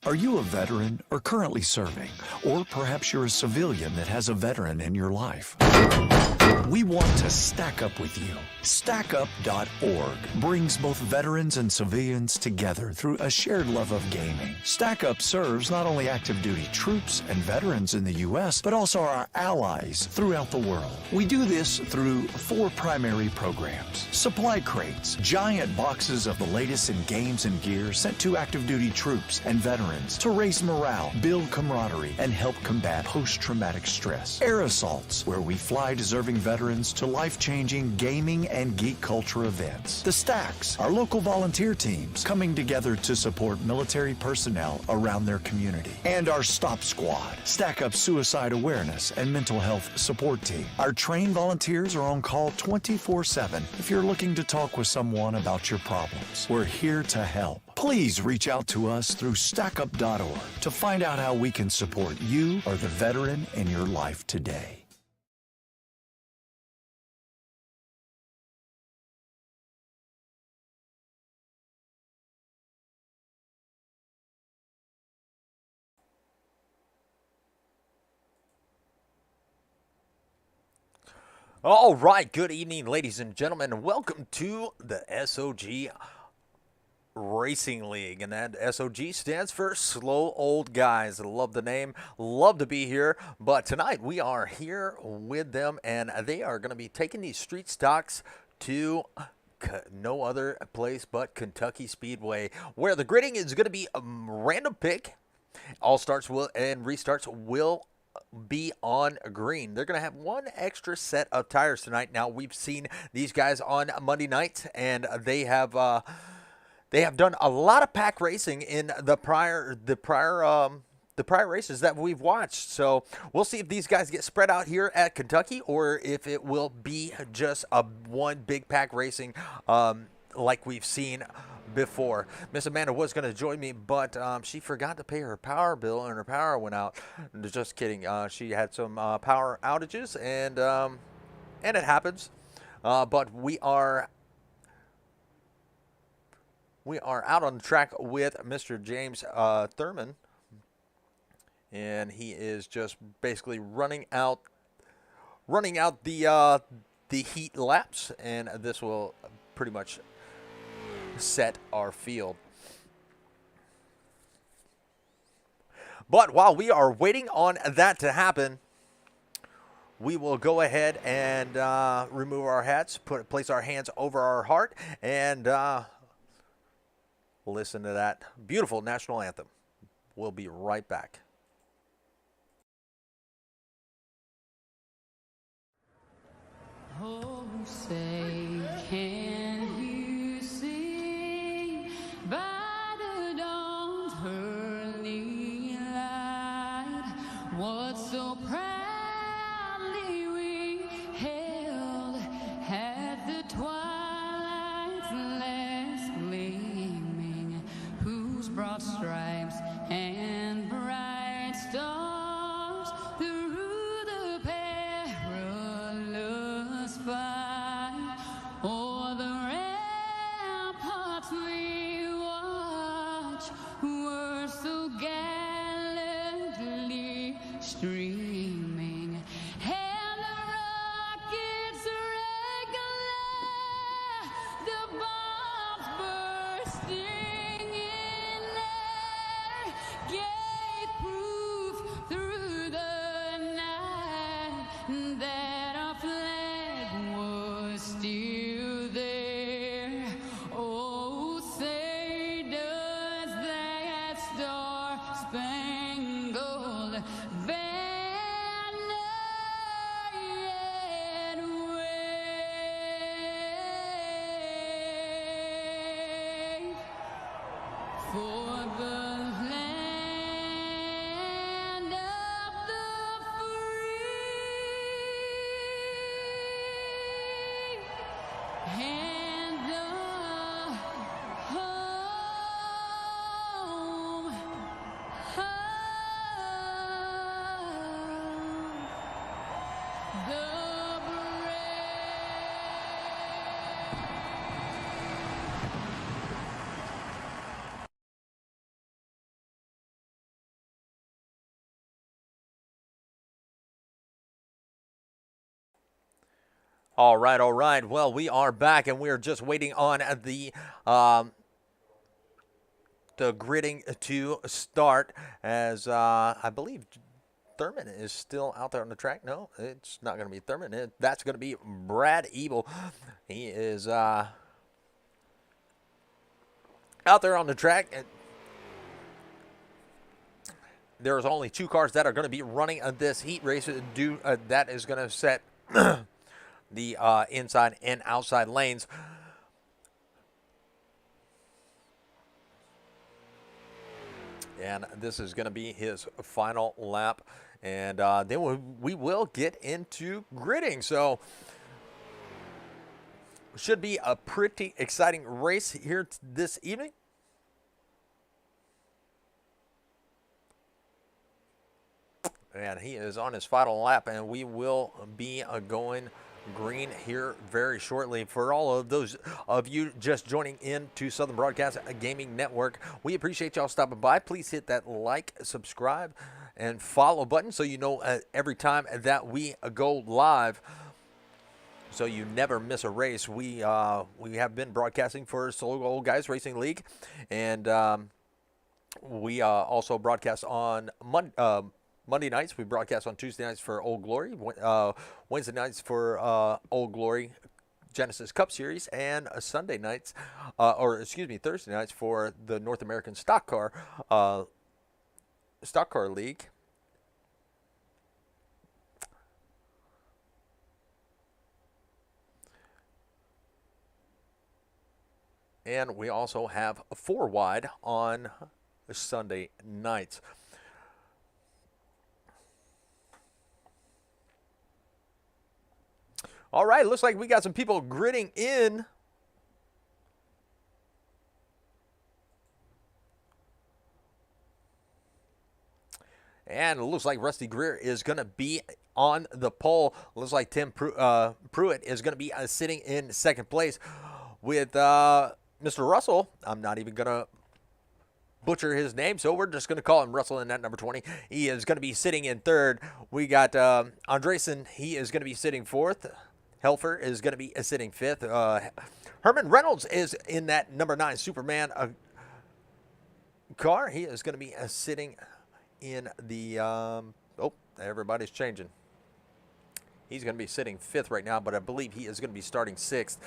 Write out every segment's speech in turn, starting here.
Are you a veteran or currently serving? Or perhaps you're a civilian that has a veteran in your life? We want to stack up with you. StackUp.org brings both veterans and civilians together through a shared love of gaming. StackUp serves not only active duty troops and veterans in the U.S., but also our allies throughout the world. We do this through 4 primary programs. Supply crates, giant boxes of the latest in games and gear sent to active duty troops and veterans to raise morale, build camaraderie, and help combat post-traumatic stress. Air assaults, where we fly deserving veterans to life-changing gaming and geek culture events. The Stacks, our local volunteer teams coming together to support military personnel around their community. And our Stop Squad, Stack Up suicide awareness and mental health support team. Our trained volunteers are on call 24/7 if you're looking to talk with someone about your problems. We're here to help. Please reach out to us through StackUp.org to find out how we can support you or the veteran in your life today. All right, good evening, ladies and gentlemen, and welcome to the S.O.G. Racing League, and that S.O.G. stands for Slow Old Guys. Love the name, love to be here, but tonight we are here with them, and they are going to be taking these street stocks to no other place but Kentucky Speedway, where the gridding is going to be a random pick. All starts will and restarts will be on green. They're going to have one extra set of tires tonight. Now, we've seen these guys on Monday night, and they have done a lot of pack racing in the prior races that we've watched. So we'll see if these guys get spread out here at Kentucky, or if it will be just a one big pack racing like we've seen before. Miss Amanda was going to join me, but she forgot to pay her power bill, and her power went out. Just kidding. She had some power outages, and it happens. But we are out on the track with Mr. James Thurman, and he is just basically running out the heat laps, and this will pretty much set our field. But while we are waiting on that to happen, we will go ahead and remove our hats, place our hands over our heart, and listen to that beautiful national anthem. We'll be right back. Oh, say, can you see by the dawn's early light what so proudly we held at the twilight's last gleaming, whose broad stripes and bright stars through the perilous fight o'er the ramparts we watch were so gallantly streaming, and the rockets regular, the bombs bursting in air, gave proof through the night that our flag was still there. Oh, say does that star-spangled banner yet wave for the land of the free and the home of the All right, all right. Well, we are back, and we are just waiting on the gridding to start. As I believe Thurman is still out there on the track. No, it's not going to be Thurman. That's going to be Brad Ebel. He is out there on the track. There's only 2 cars that are going to be running this heat race. That is going to set the inside and outside lanes. And this is going to be his final lap. And then we will get into gridding. So should be a pretty exciting race here this evening. And he is on his final lap, and we will be going green here very shortly. For all of those of you just joining in to Southern Broadcast Gaming Network, we appreciate y'all stopping by. Please hit that like, subscribe, and follow button so you know every time that we go live, so you never miss a race. We have been broadcasting for Slow Old Guys Racing League, and we also broadcast on Monday nights. We broadcast on Tuesday nights for Old Glory, Wednesday nights for Old Glory Genesis Cup Series, and Thursday nights for the North American Stock Car League. And we also have 4 wide on Sunday nights. All right, looks like we got some people gridding in. And it looks like Rusty Greer is going to be on the pole. Looks like Tim Pruitt is going to be sitting in second place with Mr. Russell. I'm not even going to butcher his name, so we're just going to call him Russell in that number 20. He is going to be sitting in third. We got Andresen. He is going to be sitting fourth. Helfer is going to be sitting fifth. Herman Reynolds is in that number 9 Superman car. He is going to be sitting in the everybody's changing. He's going to be sitting fifth right now, but I believe he is going to be starting sixth.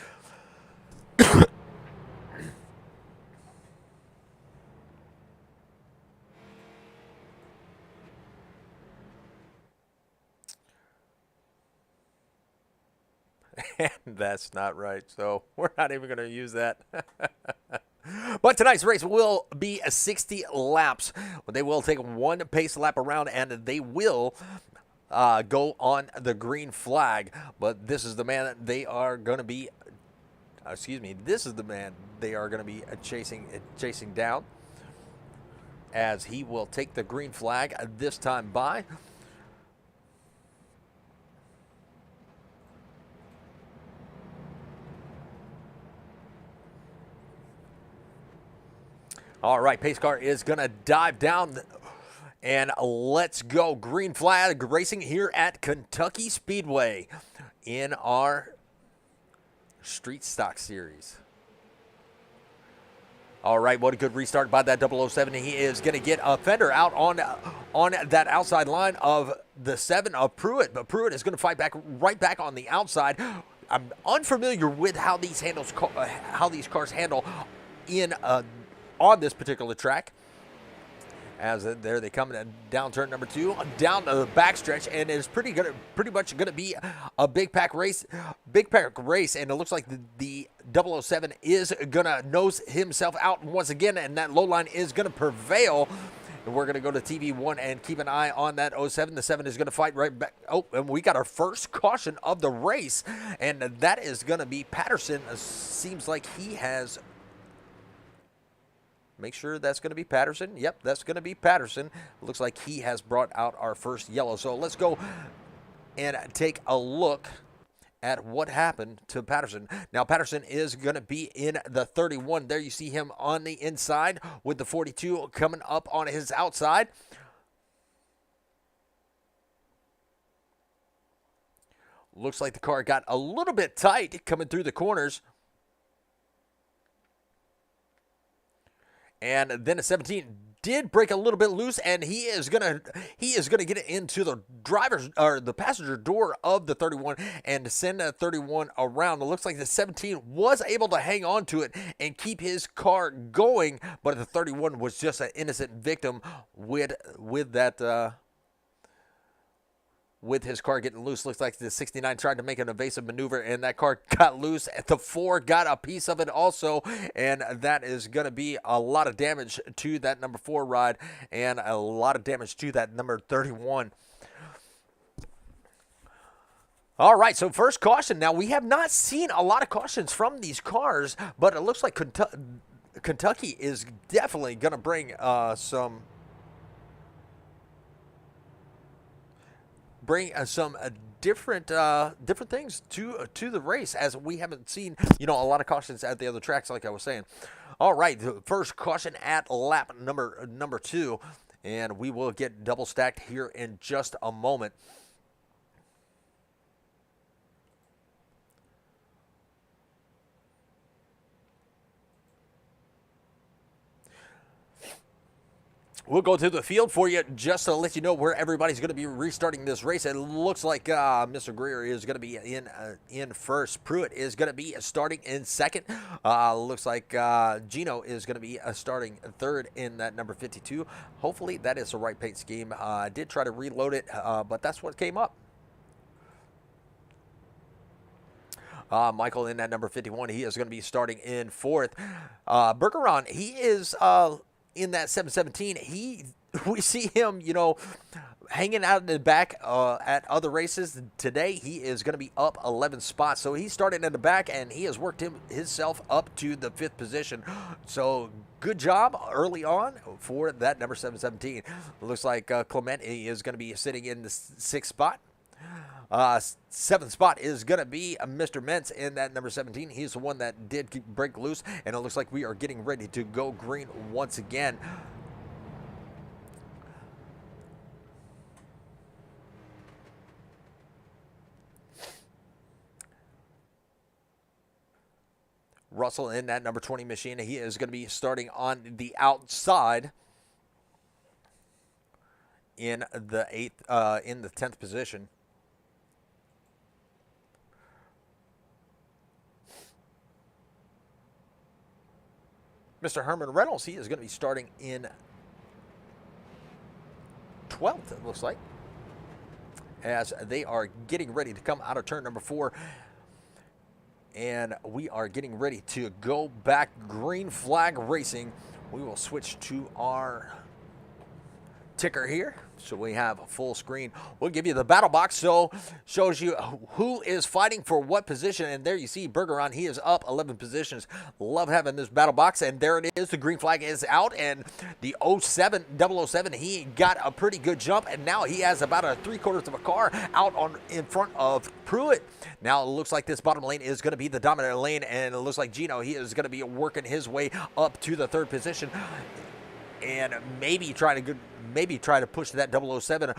And that's not right, so we're not even going to use that. But tonight's race will be 60 laps. They will take 1 pace lap around, and they will go on the green flag. But this is the man that they are going to be, this is the man they are going to be chasing down, as he will take the green flag this time by. All right, pace car is going to dive down, and let's go. Green flag racing here at Kentucky Speedway in our Street Stock Series. All right, what a good restart by that 007. He is going to get a fender out on that outside line of the 7 of Pruitt, but Pruitt is going to fight back right back on the outside. I'm unfamiliar with how these cars handle in on this particular track. As there they come down turn number 2, down the backstretch, and it's pretty much going to be a big pack race, and it looks like the 007 is going to nose himself out once again, and that low line is going to prevail. And we're going to go to TV1 and keep an eye on that 07. The 7 is going to fight right back. Oh, and we got our first caution of the race, and that is going to be Patterson. Seems like he has... Make sure that's going to be Patterson. Yep, that's going to be Patterson. Looks like he has brought out our first yellow. So let's go and take a look at what happened to Patterson. Now, Patterson is going to be in the 31. There you see him on the inside with the 42 coming up on his outside. Looks like the car got a little bit tight coming through the corners. And then a 17 did break a little bit loose, and he is gonna get it into the driver's or the passenger door of the 31 and send that 31 around. It looks like the 17 was able to hang on to it and keep his car going, but the 31 was just an innocent victim with that. With his car getting loose. Looks like the 69 tried to make an evasive maneuver, and that car got loose. The 4 got a piece of it also, and that is going to be a lot of damage to that number 4 ride and a lot of damage to that number 31. All right, so first caution. Now, we have not seen a lot of cautions from these cars, but it looks like Kentucky is definitely going to bring some different things to the race, as we haven't seen a lot of cautions at the other tracks, like I was saying. All right, the first caution at lap number 2, and we will get double stacked here in just a moment. We'll go to the field for you just to let you know where everybody's going to be restarting this race. It looks like Mr. Greer is going to be in first. Pruitt is going to be starting in second. Looks like Gino is going to be starting third in that number 52. Hopefully that is the right paint scheme. I did try to reload it, but that's what came up. Michael in that number 51, he is going to be starting in fourth. Bergeron, he is in that 717. We see him, hanging out in the back at other races. Today, he is going to be up 11 spots. So he started in the back, and he has worked himself up to the 5th position. So good job early on for that number 717. Looks like Clement is going to be sitting in the 6th spot. 7th spot is going to be Mr. Mentz in that number 17. He's the one that did break loose, and it looks like we are getting ready to go green once again. Russell in that number 20 machine. He is going to be starting on the outside in the 10th position. Mr. Herman Reynolds, he is going to be starting in 12th, it looks like, as they are getting ready to come out of turn number 4. And we are getting ready to go back green flag racing. We will switch to our ticker here, so we have a full screen. We'll give you the battle box, so shows you who is fighting for what position. And there you see Bergeron, he is up 11 positions. Love having this battle box. And there it is, the green flag is out, and the 007, he got a pretty good jump, and now he has about a 3/4 of a car out in front of Pruitt. Now it looks like this bottom lane is going to be the dominant lane, and it looks like Gino, he is going to be working his way up to the 3rd position, and maybe try to push that 007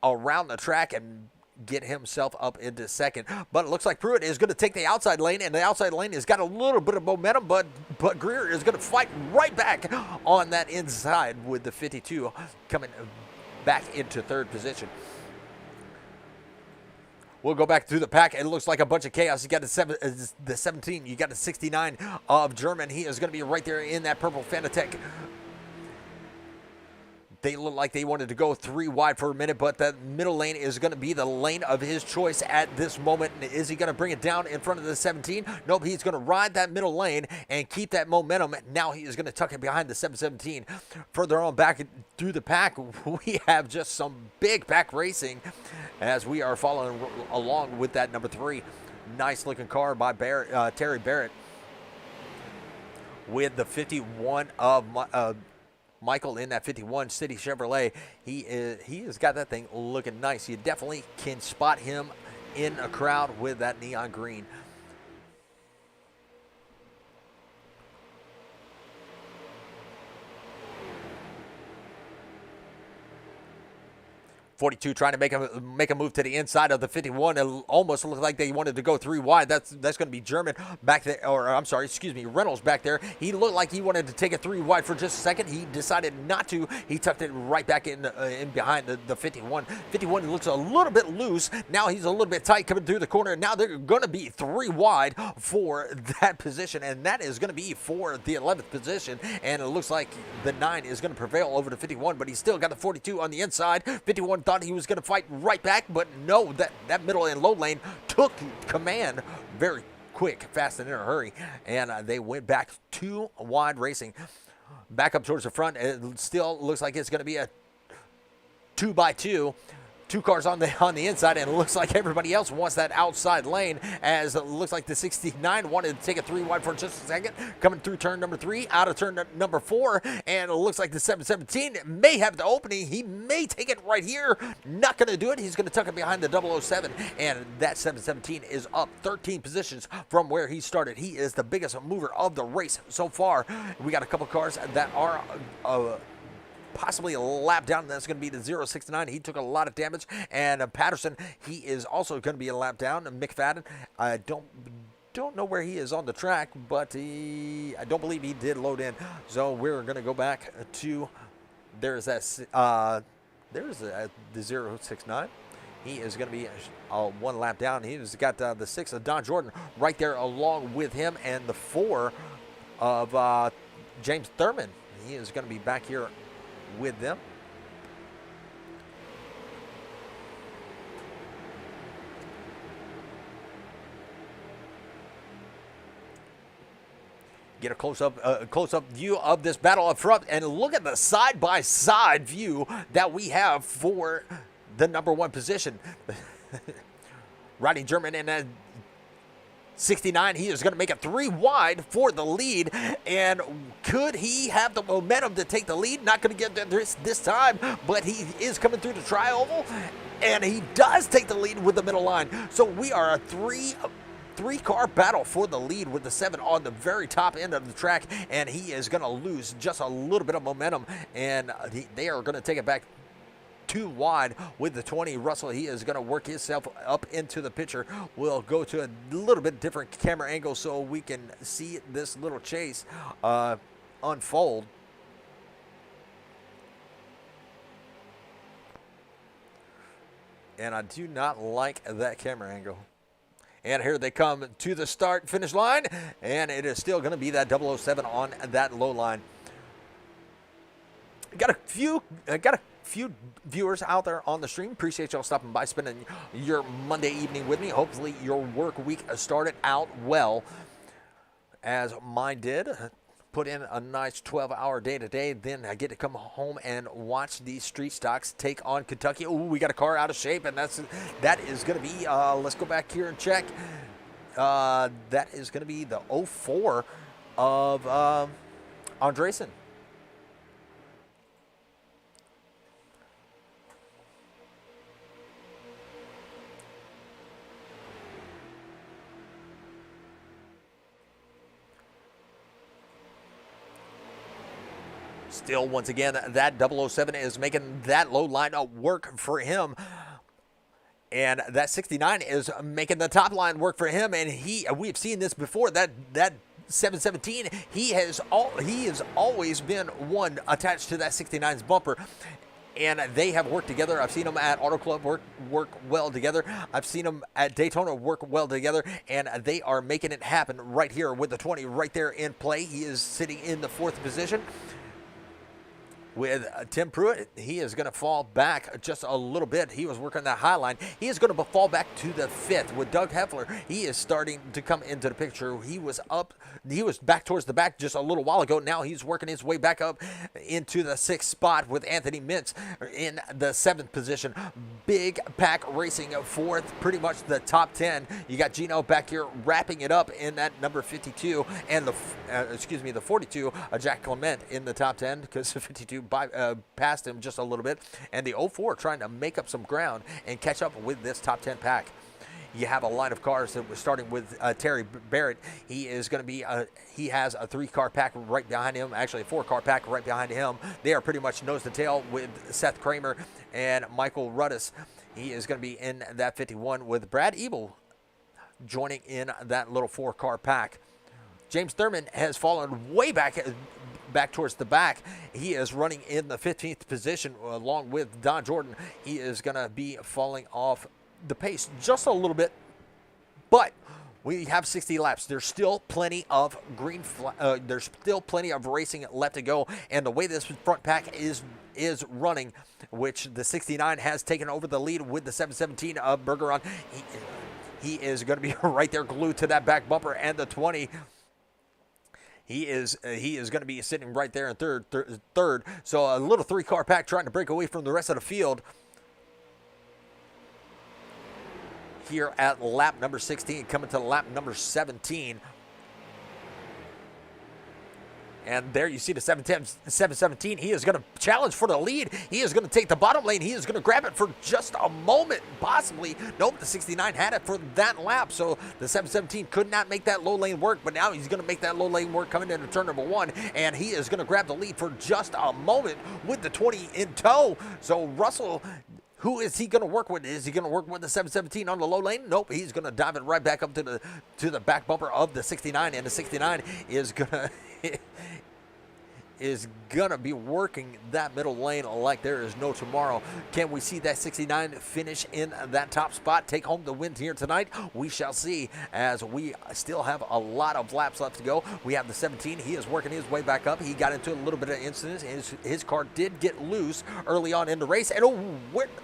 around the track and get himself up into 2nd. But it looks like Pruitt is going to take the outside lane, and the outside lane has got a little bit of momentum, but Greer is going to fight right back on that inside with the 52 coming back into 3rd position. We'll go back through the pack. It looks like a bunch of chaos. You got the 17. You got the 69 of German. He is going to be right there in that purple Fanatec. They look like they wanted to go 3 wide for a minute, but that middle lane is going to be the lane of his choice at this moment. Is he going to bring it down in front of the 17? Nope, he's going to ride that middle lane and keep that momentum. Now he is going to tuck it behind the 717. Further on back through the pack, we have just some big pack racing as we are following along with that number 3. Nice looking car by Terry Barrett with the 51 of Michael in that 51 City Chevrolet. He has got that thing looking nice. You definitely can spot him in a crowd with that neon green. 42 trying to make a move to the inside of the 51. It almost looked like they wanted to go 3 wide. That's going to be German back there, or I'm sorry, excuse me, Reynolds back there. He looked like he wanted to take it 3 wide for just a second. He decided not to. He tucked it right back in behind the 51. 51 looks a little bit loose. Now he's a little bit tight coming through the corner. Now they're going to be 3 wide for that position, and that is going to be for the 11th position. And it looks like the 9 is going to prevail over the 51, but he's still got the 42 on the inside. 51 thought he was going to fight right back, but no, that middle and low lane took command very quick, fast, and in a hurry, and they went back 2 wide racing. Back up towards the front, it still looks like it's going to be a 2x2. 2 cars on the inside, and it looks like everybody else wants that outside lane, as it looks like the 69 wanted to take it 3 wide for just a second, coming through turn number 3, out of turn number 4, and it looks like the 717 may have the opening. He may take it right here. Not going to do it. He's going to tuck it behind the 007, and that 717 is up 13 positions from where he started. He is the biggest mover of the race so far. We got a couple cars that are possibly a lap down, and that's going to be the 069. He took a lot of damage, and Patterson, he is also going to be a lap down. McFadden, I don't know where he is on the track, but I don't believe he did load in. So we're going to go back to the 069. He is going to be 1 lap down. He's got the 6 of Don Jordan right there along with him, and the 4 of James Thurman. He is going to be back here with them. Get a close-up view of this battle up front, and look at the side-by-side view that we have for the number 1 position. Rodney German and 69, he is going to make it 3 wide for the lead, and could he have the momentum to take the lead? Not going to get there this time, but he is coming through the tri-oval, and he does take the lead with the middle line. So we are a three-car battle for the lead with the 7 on the very top end of the track, and he is going to lose just a little bit of momentum, and they are going to take it back 2 wide with the 20. Russell, he is going to work himself up into the picture. We'll go to a little bit different camera angle so we can see this little chase unfold. And I do not like that camera angle. And here they come to the start-finish line, and it is still going to be that 007 on that low line. Got a few viewers out there on the stream. Appreciate y'all stopping by, spending your Monday evening with me. Hopefully your work week started out well, as mine did. Put in a nice 12-hour day today. Then I get to come home and watch these street stocks take on Kentucky. Oh, we got a car out of shape, and that is going to be, let's go back here and check. That is going to be the 04 of Andresen. Still, once again, that 007 is making that low line work for him. And that 69 is making the top line work for him. And we've seen this before, that 717, he has always been one attached to that 69's bumper. And they have worked together. I've seen them at Auto Club work well together. I've seen them at Daytona work well together. And they are making it happen right here with the 20 right there in play. He is sitting in the 4th position. With Tim Pruitt, he is going to fall back just a little bit. He was working that high line. He is going to fall back to the 5th. With Doug Heffler, he is starting to come into the picture. He was back towards the back just a little while ago. Now he's working his way back up into the 6th spot with Anthony Mintz in the 7th position. Big pack racing for pretty much the top 10. You got Gino back here wrapping it up in that number 52, and the 42, Jack Clement in the top 10, because the 52 passed him just a little bit, and the 04 trying to make up some ground and catch up with this top 10 pack. you have a line of cars that was starting with Terry Barrett. He is going to be, he has a 3-car pack right behind him, actually a 4-car pack right behind him. They are pretty much nose to tail with Seth Kramer and Michael Rudis. He is going to be in that 51 with Brad Ebel joining in that little 4-car pack. James Thurman has fallen way back towards the back. He is running in the 15th position along with Don Jordan. He is going to be falling off the pace just a little bit, but we have 60 laps. There's still plenty of there's still plenty of racing left to go, and the way this front pack is running, which the 69 has taken over the lead with the 717 of Bergeron. He is going to be right there glued to that back bumper, and the 20. He is going to be sitting right there in third. So a little 3-car pack trying to break away from the rest of the field here at lap number 16, coming to lap number 17. And there you see the 717. He is going to challenge for the lead. He is going to take the bottom lane. He is going to grab it for just a moment, possibly. Nope, the 69 had it for that lap. So the 717 could not make that low lane work, but now he's going to make that low lane work coming into turn number 1. And he is going to grab the lead for just a moment with the 20 in tow. So Russell, who is he going to work with? Is he going to work with the 717 on the low lane? Nope, he's going to dive it right back up to the back bumper of the 69, and the 69 is going to be working that middle lane like there is no tomorrow. Can we see that 69 finish in that top spot, take home the win here tonight? We shall see, as we still have a lot of laps left to go. We have the 17. He is working his way back up. He got into a little bit of incidents. His car did get loose early on in the race. And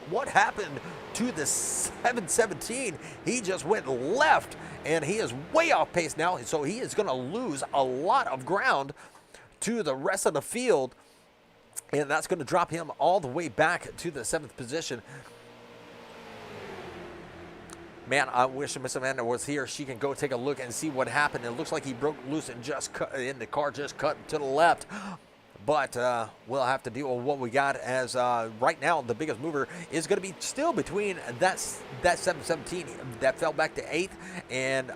what happened to the 717? He just went left, and he is way off pace now. So he is going to lose a lot of ground to the rest of the field, and that's going to drop him all the way back to the 7th position. Man, I wish Miss Amanda was here. She can go take a look and see what happened. It looks like he broke loose and the car just cut to the left. But we'll have to deal with what we got, as right now the biggest mover is going to be still between that 717 that fell back to 8th and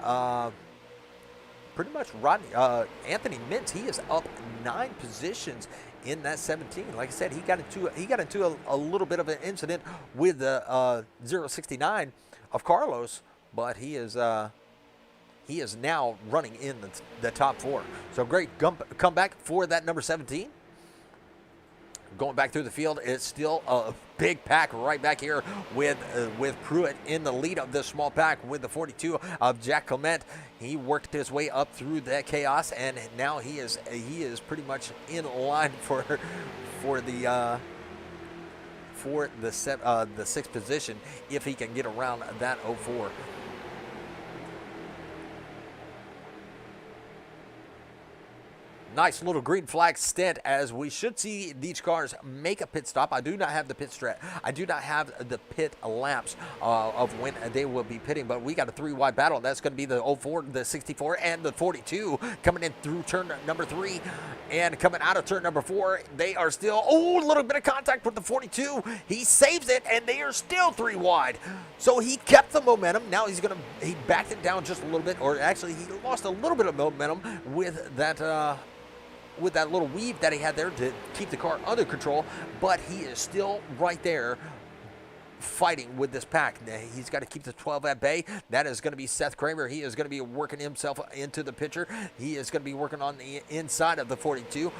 pretty much Anthony Mintz. He is up 9 positions in that 17. Like I said, he got into a little bit of an incident with the 069 of Carlos, but he is now running in the top 4. So great comeback for that number 17. Going back through the field, it's still a big pack right back here with Pruitt in the lead of this small pack with the 42 of Jack Clement. He worked his way up through that chaos, and now he is pretty much in line for the 6th position if he can get around that 04. Nice little green flag stint, as we should see these cars make a pit stop. I do not have the pit strat. I do not have the pit laps of when they will be pitting, but we got a 3-wide battle. That's going to be the 04, the 64, and the 42 coming in through turn number 3 and coming out of turn number 4. They are still, a little bit of contact with the 42. He saves it, and they are still 3 wide. So he kept the momentum. Now he backed it down just a little bit, or actually he lost a little bit of momentum with that little weave that he had there to keep the car under control, but he is still right there fighting with this pack. He's got to keep the 12 at bay. That is going to be Seth Kramer. He is going to be working himself into the picture. He is going to be working on the inside of the 42,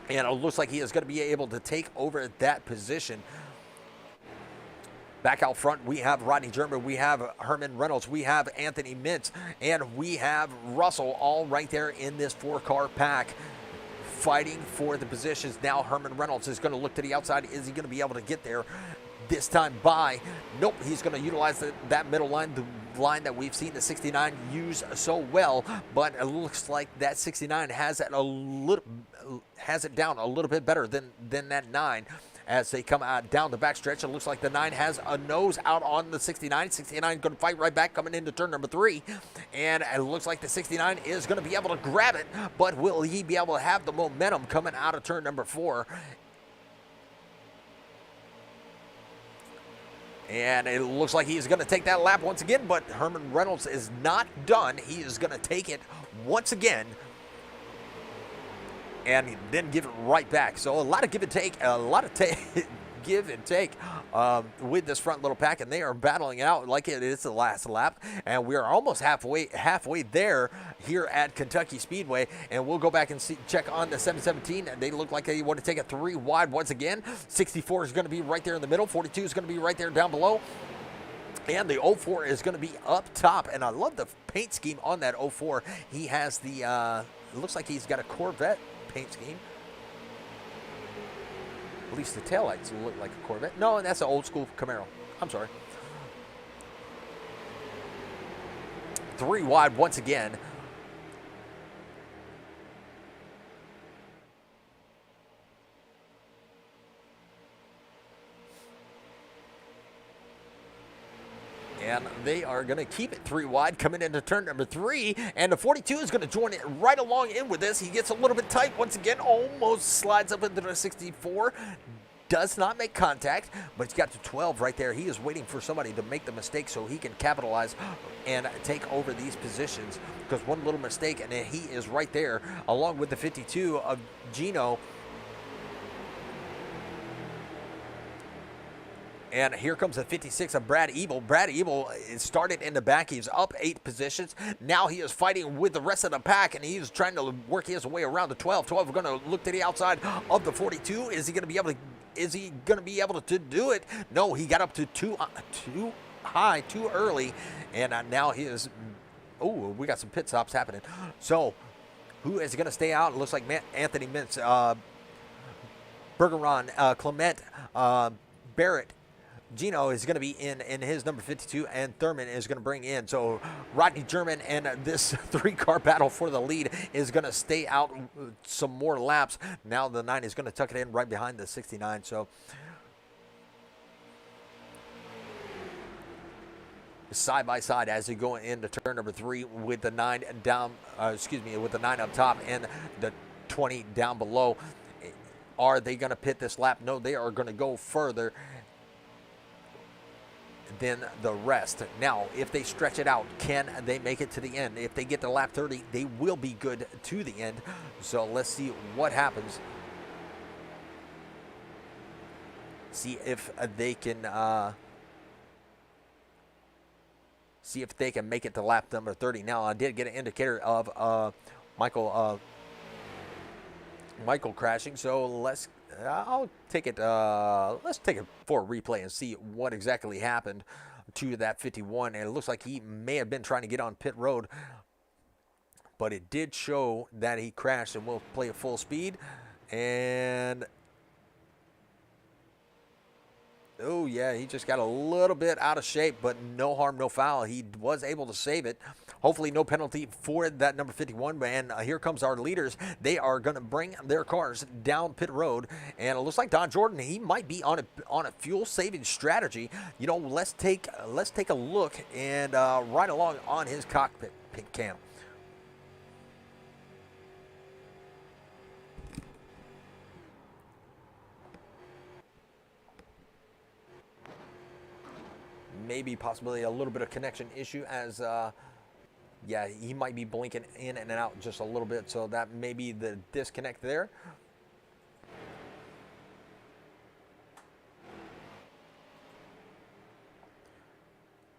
and it looks like he is going to be able to take over that position. Back out front, we have Rodney German, we have Herman Reynolds, we have Anthony Mintz, and we have Russell all right there in this 4-car pack fighting for the positions. Now Herman Reynolds is going to look to the outside. Is he going to be able to get there this time by? Nope, he's going to utilize that middle line, the line that we've seen the 69 use so well, but it looks like that 69 has it down a little bit better than that 9. As they come out down the backstretch, it looks like the 9 has a nose out on the 69. 69 going to fight right back coming into turn number 3. And it looks like the 69 is going to be able to grab it, but will he be able to have the momentum coming out of turn number 4? And it looks like he's going to take that lap once again, but Herman Reynolds is not done. He is going to take it once again and then give it right back. So a lot of give and take, give and take with this front little pack, and they are battling it out like it is the last lap. And we are almost halfway there here at Kentucky Speedway. And we'll go back and check on the 717. They look like they want to take it 3 wide once again. 64 is going to be right there in the middle. 42 is going to be right there down below. And the 04 is going to be up top. And I love the paint scheme on that 04. He has the, it looks like he's got a Corvette paint scheme. At least the taillights look like a Corvette. No, that's an old school Camaro. I'm sorry. 3 wide once again. And they are going to keep it 3 wide coming into turn number 3. And the 42 is going to join it right along in with this. He gets a little bit tight once again, almost slides up into the 64. Does not make contact, but he's got the 12 right there. He is waiting for somebody to make the mistake so he can capitalize and take over these positions. Because one little mistake, and he is right there, along with the 52 of Gino. And here comes the 56 of Brad Ebel. Brad Ebel started in the back. He's up 8 positions. Now he is fighting with the rest of the pack, and he's trying to work his way around the 12. 12 are going to look to the outside of the 42. Is he going to be able to? Is he going to be able to do it? No, he got up to too high, too early, and now he is. Oh, we got some pit stops happening. So, who is going to stay out? It looks like Anthony Mintz, Bergeron, Clement, Barrett. Gino is going to be in his number 52, and Thurman is going to bring in. So Rodney German and this 3-car battle for the lead is going to stay out some more laps. Now the 9 is going to tuck it in right behind the 69. So side by side as you go into turn number 3 with the 9 down, with the 9 up top and the 20 down below. Are they going to pit this lap? No, they are going to go further than the rest. Now, if they stretch it out, can they make it to the end? If they get to lap 30, they will be good to the end. So let's see what happens. See if they can make it to lap number 30. Now, I did get an indicator of Michael crashing, so let's take it for a replay and see what exactly happened to that 51. And it looks like he may have been trying to get on pit road, but it did show that he crashed, and we'll play at full speed. And oh yeah, he just got a little bit out of shape, but no harm, no foul. He was able to save it. Hopefully no penalty for that number 51. And here comes our leaders. They are going to bring their cars down pit road. And it looks like Don Jordan, he might be on a fuel saving strategy. You know, let's take a look and ride along on his cockpit cam. Maybe possibly a little bit of connection issue as yeah, he might be blinking in and out just a little bit, so that may be the disconnect there.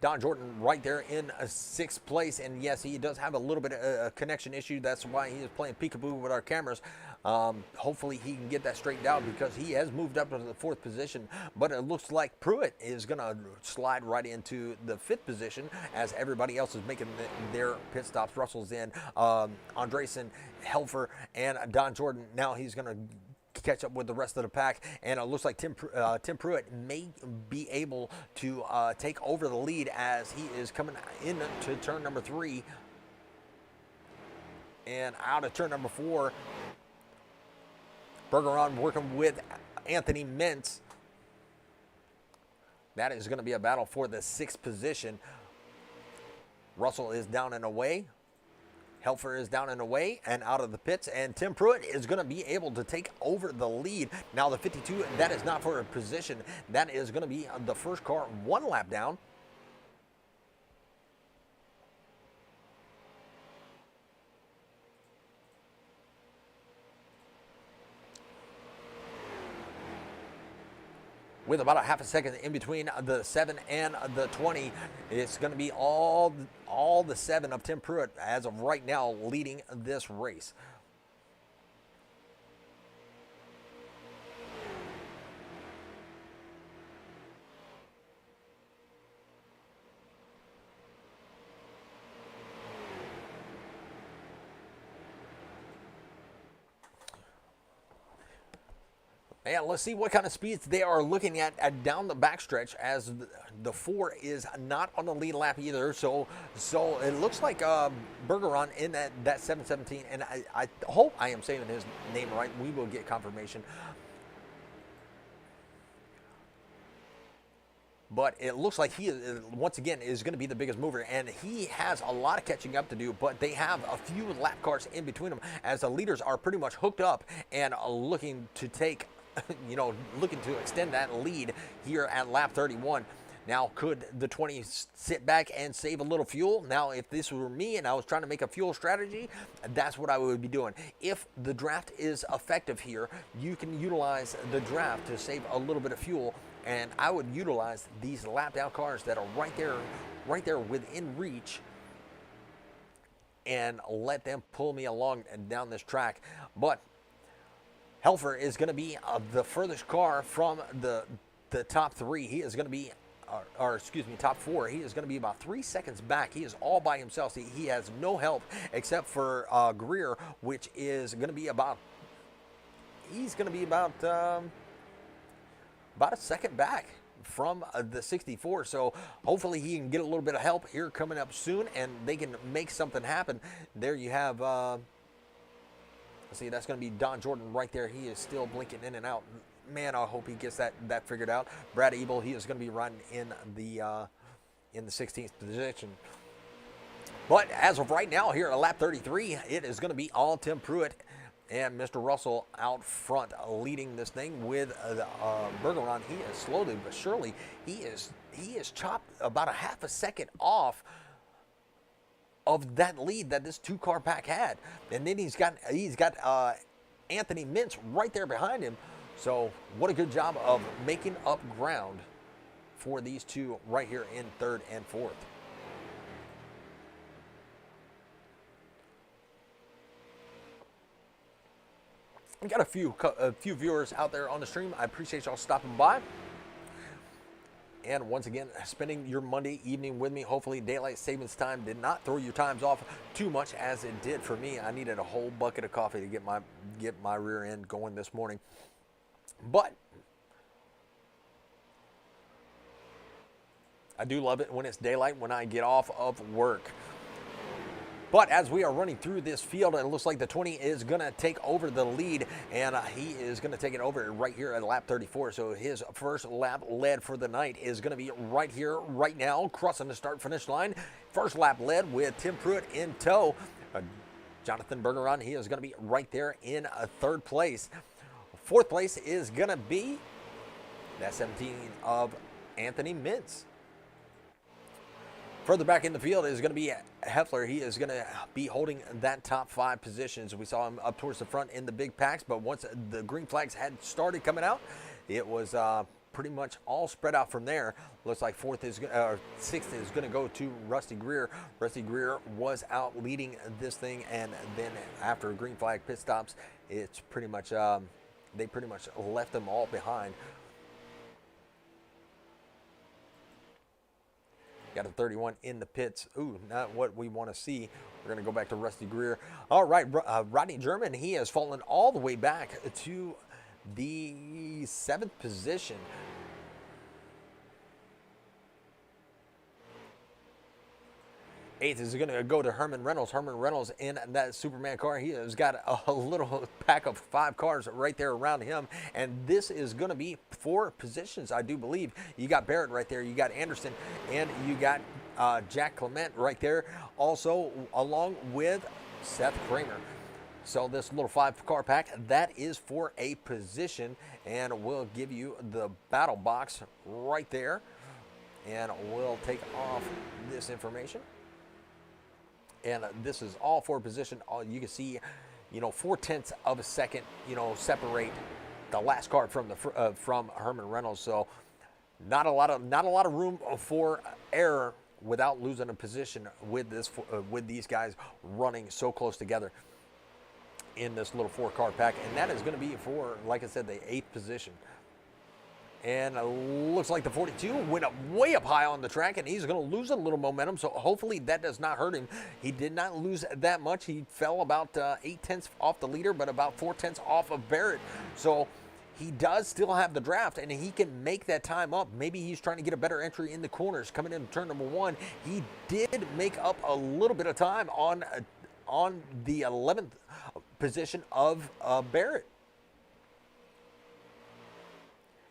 Don Jordan right there in a 6th place, and yes, he does have a little bit of a connection issue. That's why he is playing peekaboo with our cameras. Hopefully he can get that straightened out because he has moved up to the 4th position, but it looks like Pruitt is going to slide right into the 5th position as everybody else is making their pit stops. Russell's in, Andresen, Helfer, and Don Jordan. Now he's going to catch up with the rest of the pack, and it looks like Tim Pruitt may be able to take over the lead as he is coming into turn number 3 and out of turn number 4. Bergeron working with Anthony Mintz. That is going to be a battle for the 6th position. Russell is down and away. Helfer is down and away and out of the pits, and Tim Pruitt is going to be able to take over the lead. Now the 52, that is not for a position. That is going to be the first car 1 lap down. With about a half a second in between the 7 and the 20, it's going to be all the 7 of Tim Pruitt as of right now leading this race. And let's see what kind of speeds they are looking at down the backstretch, as the 4 is not on the lead lap either. So it looks like Bergeron in that 717, and I hope I am saying his name right. We will get confirmation. But it looks like he, once again, is going to be the biggest mover, and he has a lot of catching up to do, but they have a few lap cars in between them, as the leaders are pretty much hooked up and looking to take, looking to extend that lead here at lap 31. Now, could the 20 sit back and save a little fuel? Now, if this were me and I was trying to make a fuel strategy, that's what I would be doing. If the draft is effective here, you can utilize the draft to save a little bit of fuel. And I would utilize these lap down cars that are right there within reach, and let them pull me along down this track. But Helfer is going to be the furthest car from the top 3. He is going to be, top 4. He is going to be about 3 seconds back. He is all by himself. He has no help except for Greer, which is going to be about, about a second back from the 64. So hopefully he can get a little bit of help here coming up soon, and they can make something happen. There you have, let's see, that's going to be Don Jordan right there. He is still blinking in and out. Man, I hope he gets that figured out. Brad Ebel, he is going to be riding in the 16th position. But as of right now, here at lap 33, it is going to be all Tim Pruitt and Mr. Russell out front leading this thing with Bergeron. He is slowly but surely, he is chopped about a half a second off of that lead that this 2-car pack had. And then he's got Anthony Mintz right there behind him. So what a good job of making up ground for these two right here in 3rd and 4th. We got a few viewers out there on the stream. I appreciate y'all stopping by. And once again, spending your Monday evening with me. Hopefully daylight savings time did not throw your times off too much as it did for me. I needed a whole bucket of coffee to get my rear end going this morning. But I do love it when it's daylight, when I get off of work. But as we are running through this field, it looks like the 20 is going to take over the lead, and he is going to take it over right here at lap 34. So his first lap led for the night is going to be right here, right now, crossing the start-finish line. First lap led with Tim Pruitt in tow. Jonathan Bergeron, he is going to be right there in 3rd place. 4th place is going to be that 17 of Anthony Mintz. Further back in the field is going to be Heffler. He is going to be holding that top 5 positions. We saw him up towards the front in the big packs, but once the green flags had started coming out, it was pretty much all spread out from there. Looks like 6th is going to go to Rusty Greer. Rusty Greer was out leading this thing, and then after green flag pit stops, it's pretty much they pretty much left them all behind. Got a 31 in the pits. Ooh, not what we want to see. We're going to go back to Rusty Greer. All right, Rodney German, he has fallen all the way back to the 7th position. 8th is going to go to Herman Reynolds. Herman Reynolds in that Superman car. He has got a little pack of 5 cars right there around him. And this is going to be 4 positions, I do believe. You got Barrett right there. You got Anderson. And you got Jack Clement right there. Also, along with Seth Kramer. So this little 5-car pack, that is for a position, and we'll give you the battle box right there, and we'll take off this information. And this is all for position. You can see, 0.4 of a second, separate the last card from the from Herman Reynolds. So not a lot of room for error without losing a position with these guys running so close together in this little 4-car pack. And that is going to be for, like I said, the 8th position. And it looks like the 42 went up way up high on the track, and he's going to lose a little momentum. So hopefully that does not hurt him. He did not lose that much. He fell about 0.8 off the leader, but about 0.4 off of Barrett. So he does still have the draft, and he can make that time up. Maybe he's trying to get a better entry in the corners coming in turn number 1. He did make up a little bit of time on the 11th position of Barrett.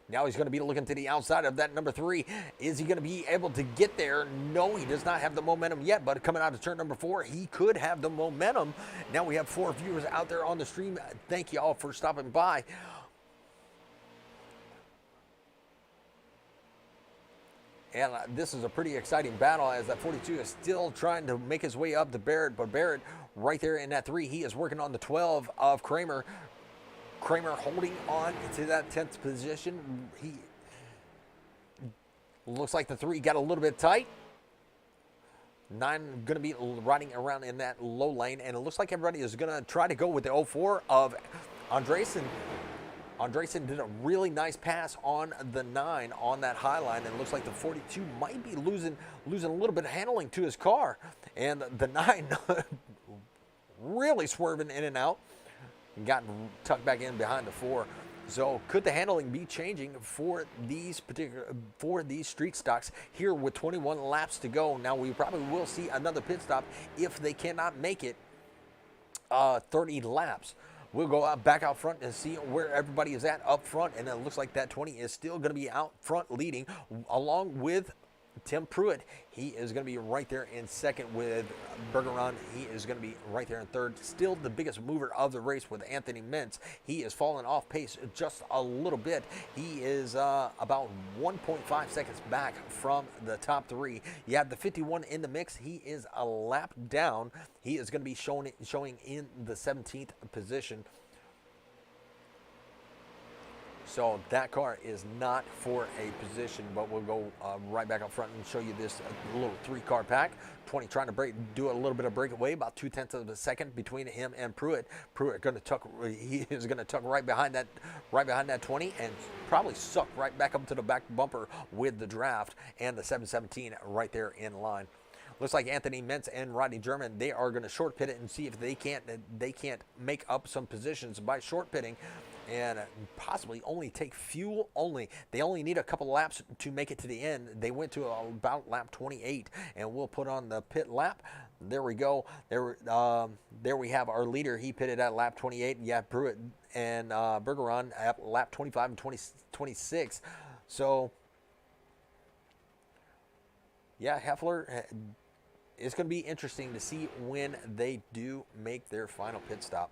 Now he's going to be looking to the outside of that number 3. Is he going to be able to get there? No, he does not have the momentum yet, but coming out of turn number 4, he could have the momentum. Now we have 4 viewers out there on the stream. Thank you all for stopping by. And this is a pretty exciting battle, as that 42 is still trying to make his way up to Barrett, but Barrett right there in that 3, he is working on the 12 of Kramer. Kramer holding on to that 10th position. He looks like the 3 got a little bit tight. 9 going to be riding around in that low lane, and it looks like everybody is going to try to go with the 04 of Andresen. Andresen did a really nice pass on the 9 on that high line, and it looks like the 42 might be losing a little bit of handling to his car, and the 9 really swerving in and out. Got tucked back in behind the 4. So could the handling be changing for these street stocks here with 21 laps to go? Now we probably will see another pit stop if they cannot make it 30 laps. We'll go back out front and see where everybody is at up front, and it looks like that 20 is still going to be out front leading along with Tim Pruitt. He is going to be right there in second with Bergeron. He is going to be right there in third. Still the biggest mover of the race with Anthony Mintz. He is falling off pace just a little bit. He is about 1.5 seconds back from the top 3. You have the 51 in the mix. He is a lap down. He is going to be showing in the 17th position. So that car is not for a position, but we'll go right back up front and show you this little 3-car pack. 20 trying to do a little bit of breakaway, about 0.2 of a second between him and Pruitt. Pruitt he is going to tuck right behind that 20 and probably suck right back up to the back bumper with the draft, and the 717 right there in line. Looks like Anthony Mintz and Rodney German, they are going to short pit it and see if they can't make up some positions by short pitting, and possibly only take fuel only. They only need a couple laps to make it to the end. They went to about lap 28, and we'll put on the pit lap. There we go. There we have our leader. He pitted at lap 28. Yeah, Pruitt and Bergeron at lap 25 and 26. So, yeah, Heffler, it's going to be interesting to see when they do make their final pit stop.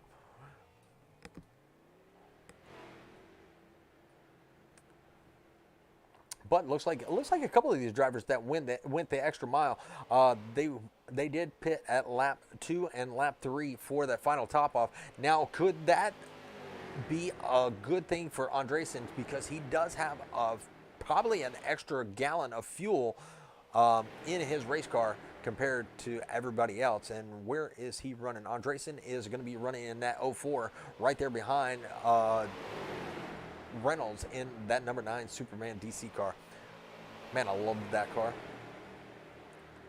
But it looks like a couple of these drivers that went the extra mile. They did pit at lap 2 and lap 3 for that final top off. Now, could that be a good thing for Andresen, because he does have probably an extra gallon of fuel in his race car compared to everybody else? And where is he running? Andresen is going to be running in that 04 right there behind Reynolds in that number 9 Superman DC car. Man, I love that car.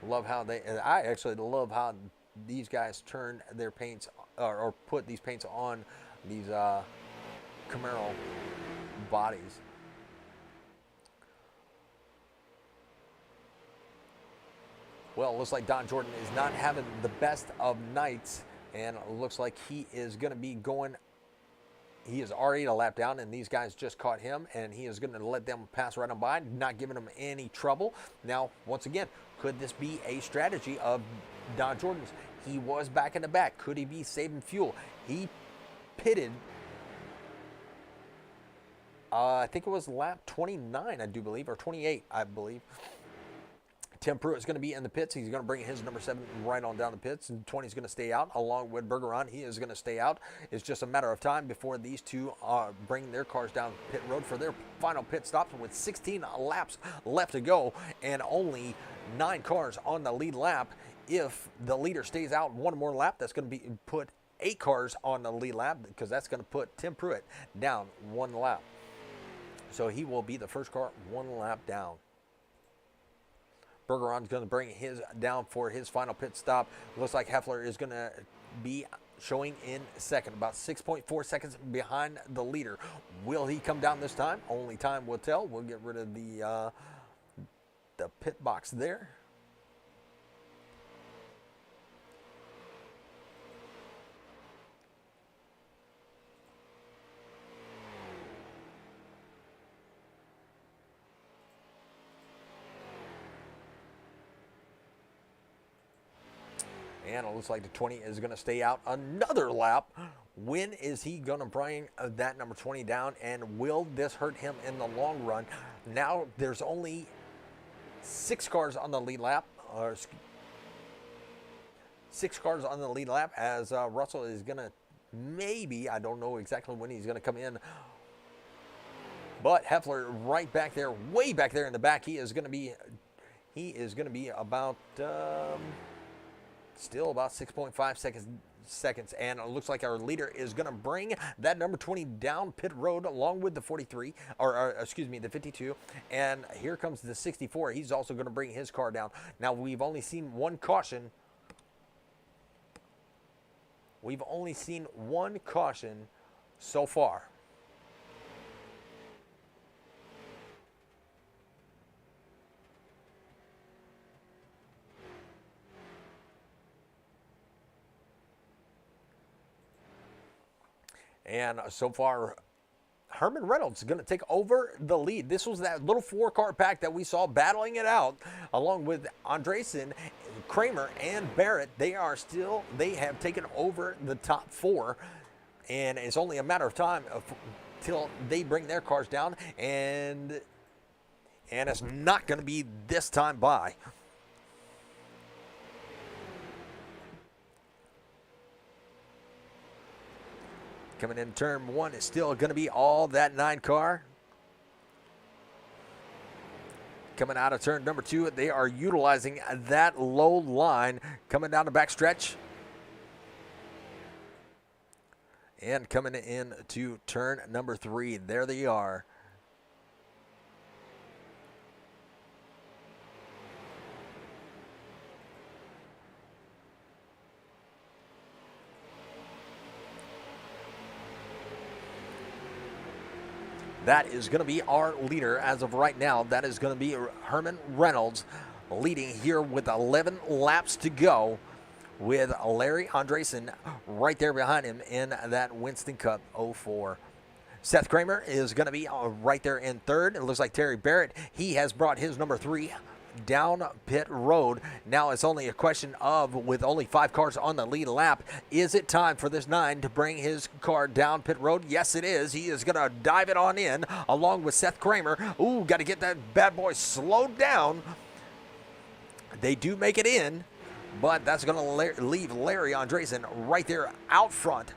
I actually love how these guys turn their paints or put these paints on these Camaro bodies. Well, it looks like Don Jordan is not having the best of nights, and it looks like he is going to be going. He is already a lap down, and these guys just caught him, and he is going to let them pass right on by, not giving them any trouble. Now, once again, could this be a strategy of Don Jordan's? He was back in the back. Could he be saving fuel? He pitted, I think it was lap 29, I do believe, or 28, I believe. Tim Pruitt is going to be in the pits. He's going to bring his number 7 right on down the pits, and 20 is going to stay out, along with Bergeron. He is going to stay out. It's just a matter of time before these two bring their cars down pit road for their final pit stop, with 16 laps left to go and only 9 cars on the lead lap. If the leader stays out one more lap, that's going to be put 8 cars on the lead lap, because that's going to put Tim Pruitt down 1 lap. So he will be the first car 1 lap down. Bergeron's going to bring his down for his final pit stop. Looks like Heffler is going to be showing in second, about 6.4 seconds behind the leader. Will he come down this time? Only time will tell. We'll get rid of the pit box there. And it looks like the 20 is going to stay out another lap. When is he going to bring that number 20 down? And will this hurt him in the long run? Now there's only 6 cars on the lead lap. 6 cars on the lead lap, as Russell is going to maybe, I don't know exactly when he's going to come in. But Heffler right back there, way back there in the back. He is going to be about... still about 6.5 seconds, and it looks like our leader is going to bring that number 20 down pit road along with the 43, or excuse me, the 52, and here comes the 64. He's also going to bring his car down. Now, we've only seen one caution. We've only seen one caution so far. And so far, Herman Reynolds is going to take over the lead. This was that little 4-car pack that we saw battling it out, along with Andresen, Kramer, and Barrett. They have taken over the top 4, and it's only a matter of time till they bring their cars down, and it's not going to be this time by. Coming in turn 1 is still going to be all that 9 car. Coming out of turn number 2, they are utilizing that low line. Coming down the back stretch. And coming in to turn number 3, there they are. That is going to be our leader as of right now. That is going to be Herman Reynolds, leading here with 11 laps to go, with Larry Andresen right there behind him in that Winston Cup 04. Seth Kramer is going to be right there in third. It looks like Terry Barrett, he has brought his number 3 down pit road. Now it's only a question of, with only 5 cars on the lead lap, is it time for this 9 to bring his car down pit road? Yes, it is. He is going to dive it on in along with Seth Kramer. Ooh, got to get that bad boy slowed down. They do make it in, but that's going to leave Larry Andresen right there out front,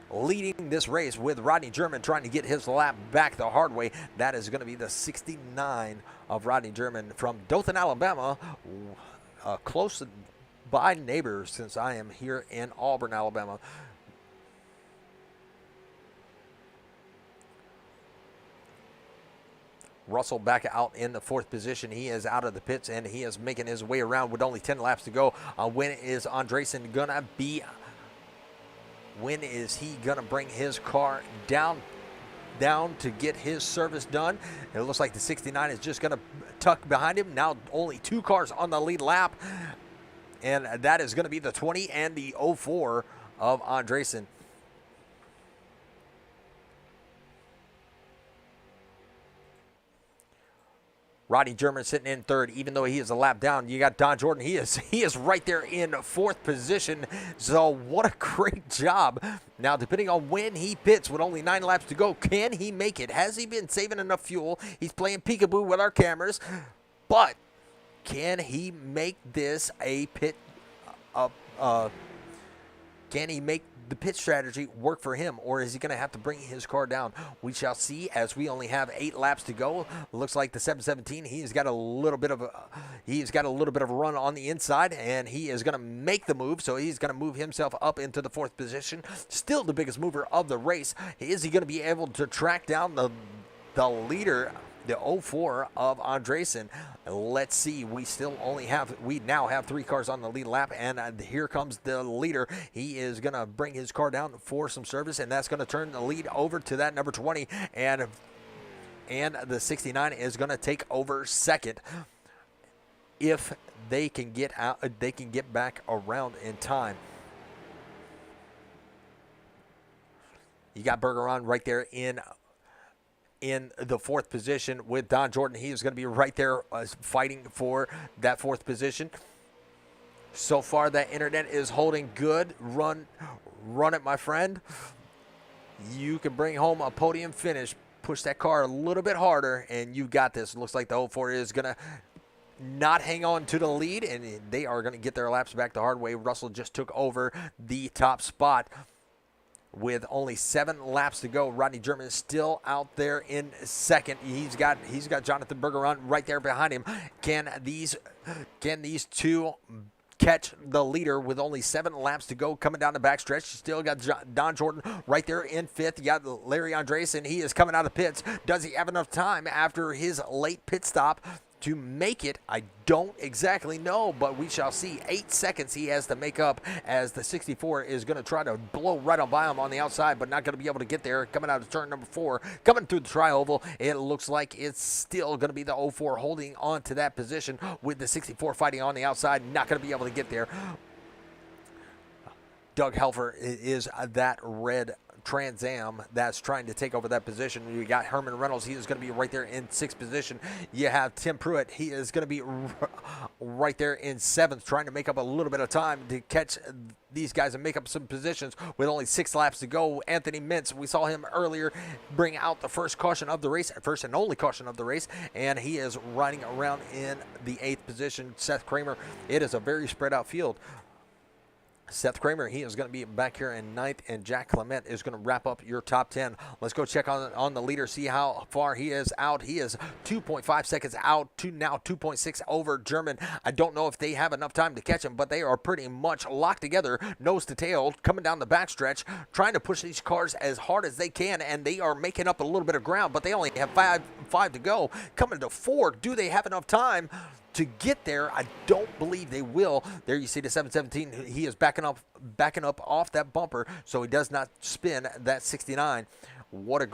leading this race, with Rodney German trying to get his lap back the hard way. That is going to be the 69 of Rodney German from Dothan, Alabama. Close by neighbors, since I am here in Auburn, Alabama. Russell back out in the 4th position. He is out of the pits, and he is making his way around with only 10 laps to go. When is Andresen going to be... When is he going to bring his car down to get his service done? It looks like the 69 is just going to tuck behind him. Now only 2 cars on the lead lap, and that is going to be the 20 and the 04 of Andresen. Rodney German sitting in third, even though he is a lap down. You got Don Jordan. He is right there in fourth position. So what a great job. Now, depending on when he pits with only 9 laps to go, can he make it? Has he been saving enough fuel? He's playing peekaboo with our cameras. But can he make this a pit? Can he make the pit strategy work for him, or is he going to have to bring his car down? We shall see, as we only have 8 laps to go. Looks like the 717, he's got a little bit of a run on the inside, and he is going to make the move. So he's going to move himself up into the 4th position. Still the biggest mover of the race. Is he going to be able to track down the leader, the 04 of Andresen? Let's see. We now have 3 cars on the lead lap, and here comes the leader. He is going to bring his car down for some service, and that's going to turn the lead over to that number 20, and the 69 is going to take over second. If they can get out, they can get back around in time. You got Bergeron right there in the 4th position with Don Jordan. He is going to be right there fighting for that 4th position. So far, that internet is holding good. Run it, my friend. You can bring home a podium finish. Push that car a little bit harder, and you got this. Looks like the 04 is going to not hang on to the lead, and they are going to get their laps back the hard way. Russell just took over the top spot with only 7 laps to go. Rodney German is still out there in second. He's got Jonathan Bergeron right there behind him. Can these two catch the leader with only 7 laps to go coming down the backstretch? You still got Don Jordan right there in 5th. You got Larry Andresen. He is coming out of pits. Does he have enough time after his late pit stop to make it? I don't exactly know, but we shall see. 8 seconds he has to make up, as the 64 is going to try to blow right on by him on the outside, but not going to be able to get there. Coming out of turn number 4, coming through the tri-oval, it looks like it's still going to be the 04 holding on to that position, with the 64 fighting on the outside, not going to be able to get there. Doug Helfer is that red Trans Am that's trying to take over that position. You got Herman Reynolds. He is going to be right there in 6th position. You have Tim Pruitt. He is going to be right there in 7th, trying to make up a little bit of time to catch these guys and make up some positions with only 6 laps to go. Anthony Mintz, we saw him earlier bring out the first and only caution of the race, and he is riding around in the 8th position. Seth Kramer, it is a very spread out field. Seth Kramer, he is going to be back here in 9th, and Jack Clement is going to wrap up your top 10. Let's go check on the leader, see how far he is out. He is 2.5 seconds out to now 2.6 over German. I don't know if they have enough time to catch him, but they are pretty much locked together, nose to tail, coming down the backstretch, trying to push these cars as hard as they can, and they are making up a little bit of ground, but they only have five to go. Coming to 4, do they have enough time to get there? I don't believe they will. There you see the 717. He is backing up off that bumper, so he does not spin that 69. What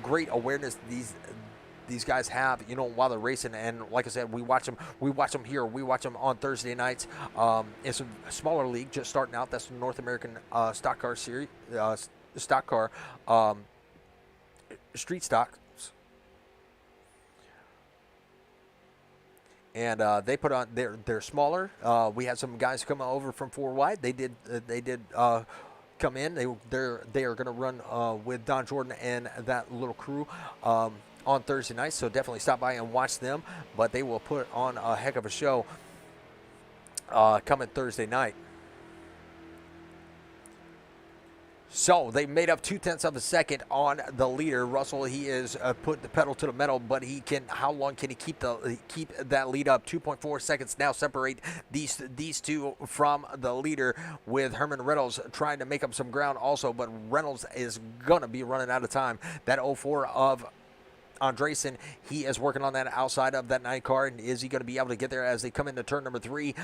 great awareness these guys have, while they're racing. And like I said, we watch them here. We watch them on Thursday nights. It's a smaller league just starting out. That's the North American Stock Car Series, Street Stock. And they put on, they're smaller. We had some guys come over from 4 Wide. They did come in. They are going to run with Don Jordan and that little crew on Thursday night. So definitely stop by and watch them. But they will put on a heck of a show coming Thursday night. So they made up 0.2 of a second on the leader. Russell, he is put the pedal to the metal, but how long can he keep that lead up? 2.4 seconds now separate these two from the leader, with Herman Reynolds trying to make up some ground also, but Reynolds is going to be running out of time. That 04 of Andresen, he is working on that outside of that 9 car, and is he going to be able to get there as they come into turn number 3?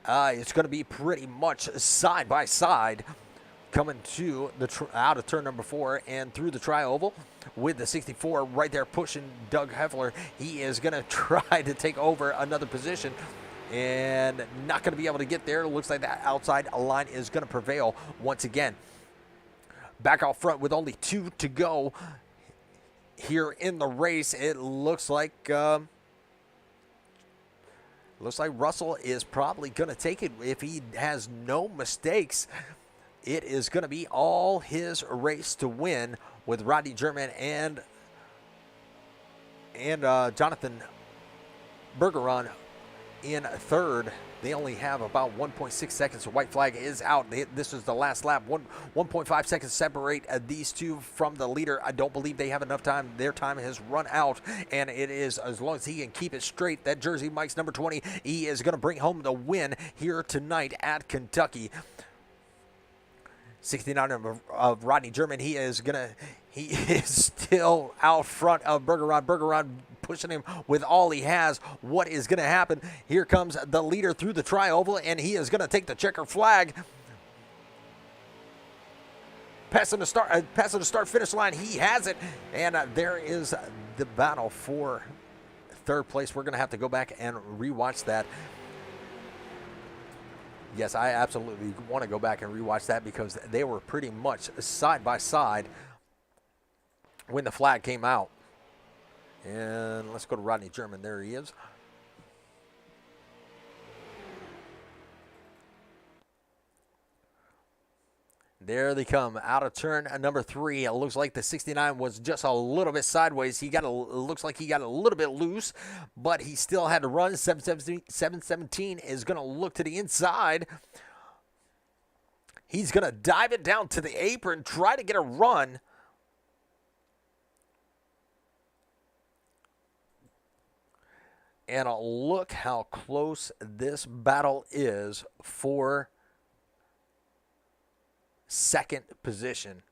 It's going to be pretty much side by side, coming to out of turn number 4 and through the tri-oval, with the 64 right there pushing Doug Heffler. He is going to try to take over another position and not going to be able to get there. It looks like that outside line is going to prevail once again. Back out front with only 2 to go here in the race, it looks like Looks like Russell is probably going to take it if he has no mistakes. It is going to be all his race to win with Rodney German and Jonathan Bergeron in third. They only have about 1.6 seconds. The white flag is out. This is the last lap. 1.5 seconds separate these two from the leader. I don't believe they have enough time. Their time has run out, and it is, as long as he can keep it straight, that jersey, Mike's number 20, he is going to bring home the win here tonight at Kentucky. 69 of Rodney German. He is still out front of Bergeron. Bergeron pushing him with all he has. What is going to happen? Here comes the leader through the tri-oval, and he is going to take the checker flag. Passing the start finish line. He has it, and there is the battle for third place. We're going to have to go back and rewatch that. Yes, I absolutely want to go back and rewatch that because they were pretty much side by side when the flag came out. And let's go to Rodney German. There he is. There they come out of turn number 3. It looks like the 69 was just a little bit sideways. Looks like he got a little bit loose, but he still had to run. 717 is going to look to the inside. He's going to dive it down to the apron, try to get a run. And look how close this battle is for second position.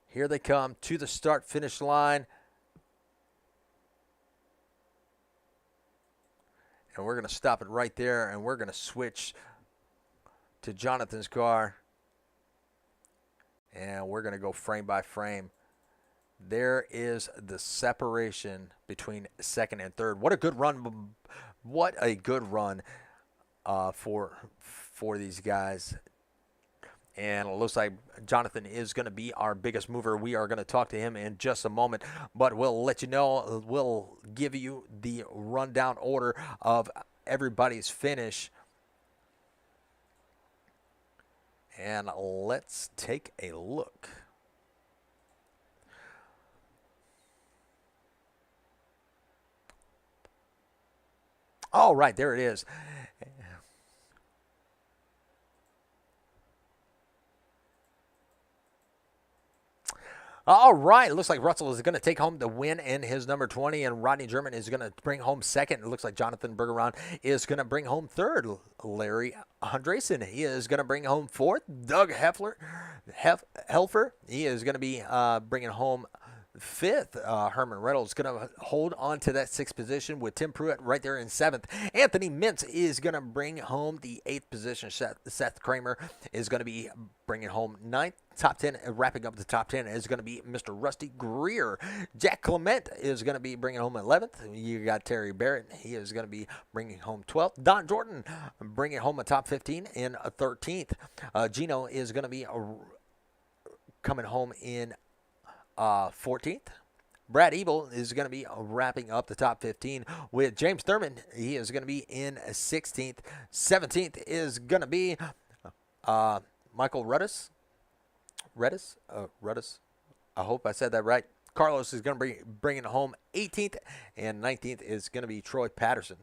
Here they come to the start finish line. And we're going to stop it right there, and we're going to switch to Jonathan's car. And we're going to go frame by frame. There is the separation between second and third. What a good run. What a good run for these guys. And it looks like Jonathan is going to be our biggest mover. We are going to talk to him in just a moment, but we'll let you know, we'll give you the rundown order of everybody's finish. And let's take a look. All right, there it is. All right, it looks like Russell is going to take home the win in his number 20, and Rodney German is going to bring home second. It looks like Jonathan Bergeron is going to bring home third. Larry Andresen, he is going to bring home fourth. Doug Helfer, he is going to be bringing home fifth. Herman Reynolds going to hold on to that sixth position with Tim Pruitt right there in seventh. Anthony Mintz is going to bring home the eighth position. Seth Kramer is going to be bringing home ninth. Top 10, wrapping up the top 10 is going to be Mr. Rusty Greer. Jack Clement is going to be bringing home 11th. You got Terry Barrett. He is going to be bringing home 12th. Don Jordan bringing home a top 15 in 13th. Gino is going to be coming home in 14th. Brad Ebel is going to be wrapping up the top 15 with James Thurman. He is going to be in 16th. 17th is going to be Michael Rudis. I hope I said that right. Carlos is going to be bringing home 18th, and 19th is going to be Troy Patterson.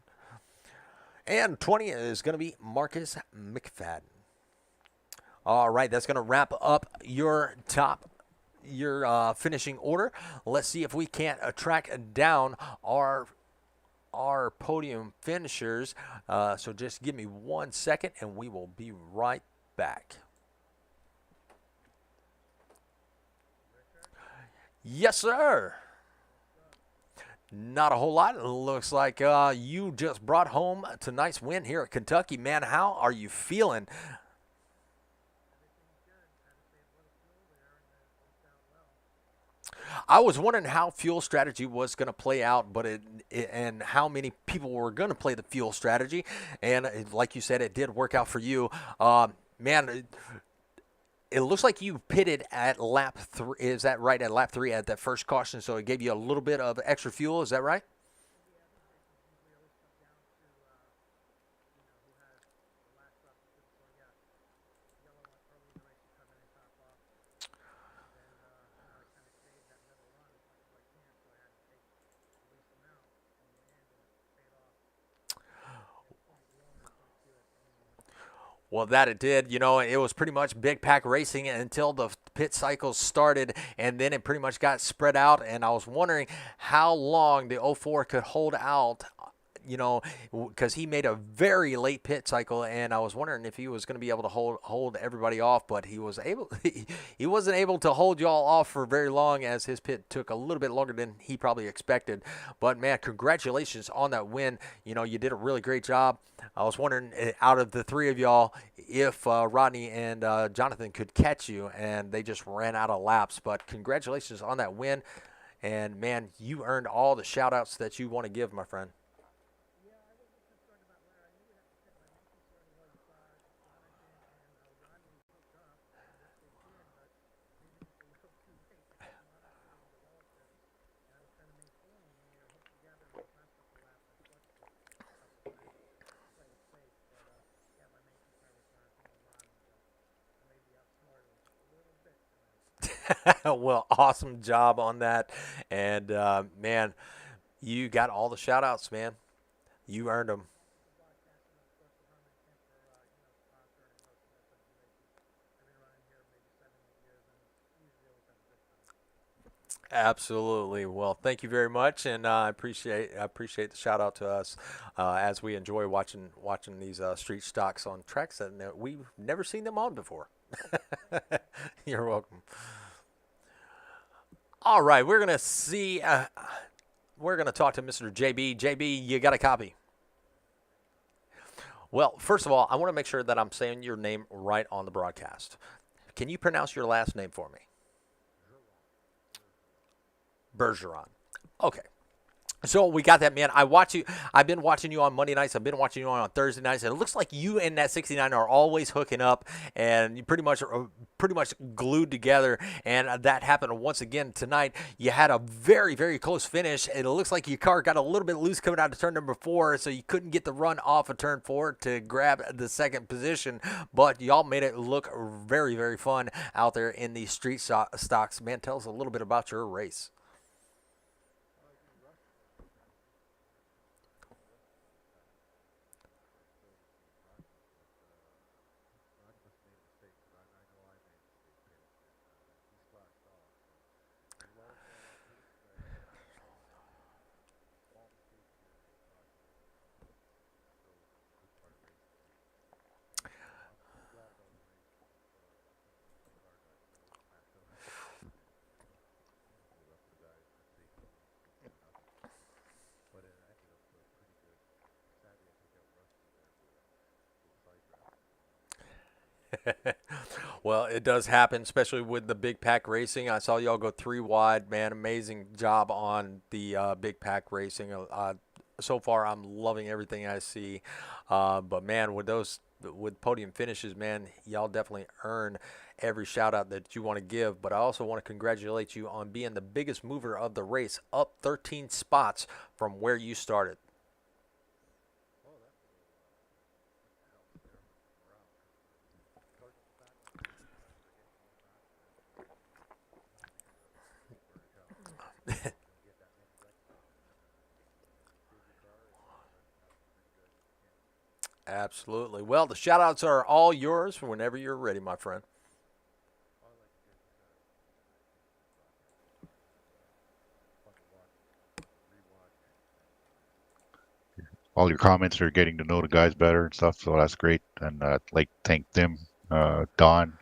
And 20th is going to be Marcus McFadden. All right, that's going to wrap up your finishing order. Let's see if we can't track down our podium finishers. So just give me 1 second, and we will be right back. Yes, sir. Not a whole lot. It looks like you just brought home tonight's win here at Kentucky. Man, how are you feeling? I was wondering how fuel strategy was going to play out, but and how many people were going to play the fuel strategy. And like you said, it did work out for you. Man, it looks like you pitted at lap 3. Is that right? At lap 3 at that first caution, so it gave you a little bit of extra fuel. Is that right? Well, that it did. It was pretty much big pack racing until the pit cycles started, and then it pretty much got spread out. And I was wondering how long the '04 could hold out. Because he made a very late pit cycle, and I was wondering if he was going to be able to hold everybody off, but he was able. He wasn't able to hold y'all off for very long, as his pit took a little bit longer than he probably expected. But man, congratulations on that win. You did a really great job. I was wondering, out of the three of y'all, if Rodney and Jonathan could catch you, and they just ran out of laps. But congratulations on that win, and man, you earned all the shout outs that you want to give, my friend. Well, awesome job on that. And man, you got all the shout outs, man. You earned them. Absolutely. Well, thank you very much, and I appreciate the shout out to us, as we enjoy watching these street stocks on tracks that we've never seen them on before. You're welcome. All right, we're gonna see. We're gonna talk to Mr. JB. JB, you got a copy? Well, first of all, I want to make sure that I'm saying your name right on the broadcast. Can you pronounce your last name for me? Bergeron. Okay. So we got that, man. I watch you. I've been watching you on Monday nights. I've been watching you on Thursday nights, and it looks like you and that 69 are always hooking up, and you pretty much are pretty much glued together. And that happened once again tonight. You had a very, very close finish, and it looks like your car got a little bit loose coming out of turn number 4, so you couldn't get the run off of turn 4 to grab the second position. But y'all made it look very, very fun out there in these street stocks. Man, tell us a little bit about your race. Well, it does happen, especially with the big pack racing. I saw y'all go 3 wide, man. Amazing job on the big pack racing. So far, I'm loving everything I see. But man, with podium finishes, man, y'all definitely earn every shout out that you want to give. But I also want to congratulate you on being the biggest mover of the race, up 13 spots from where you started. Absolutely. Well, the shout outs are all yours whenever you're ready, my friend. All your comments are getting to know the guys better and stuff, so that's great. And I'd like to thank them, Don,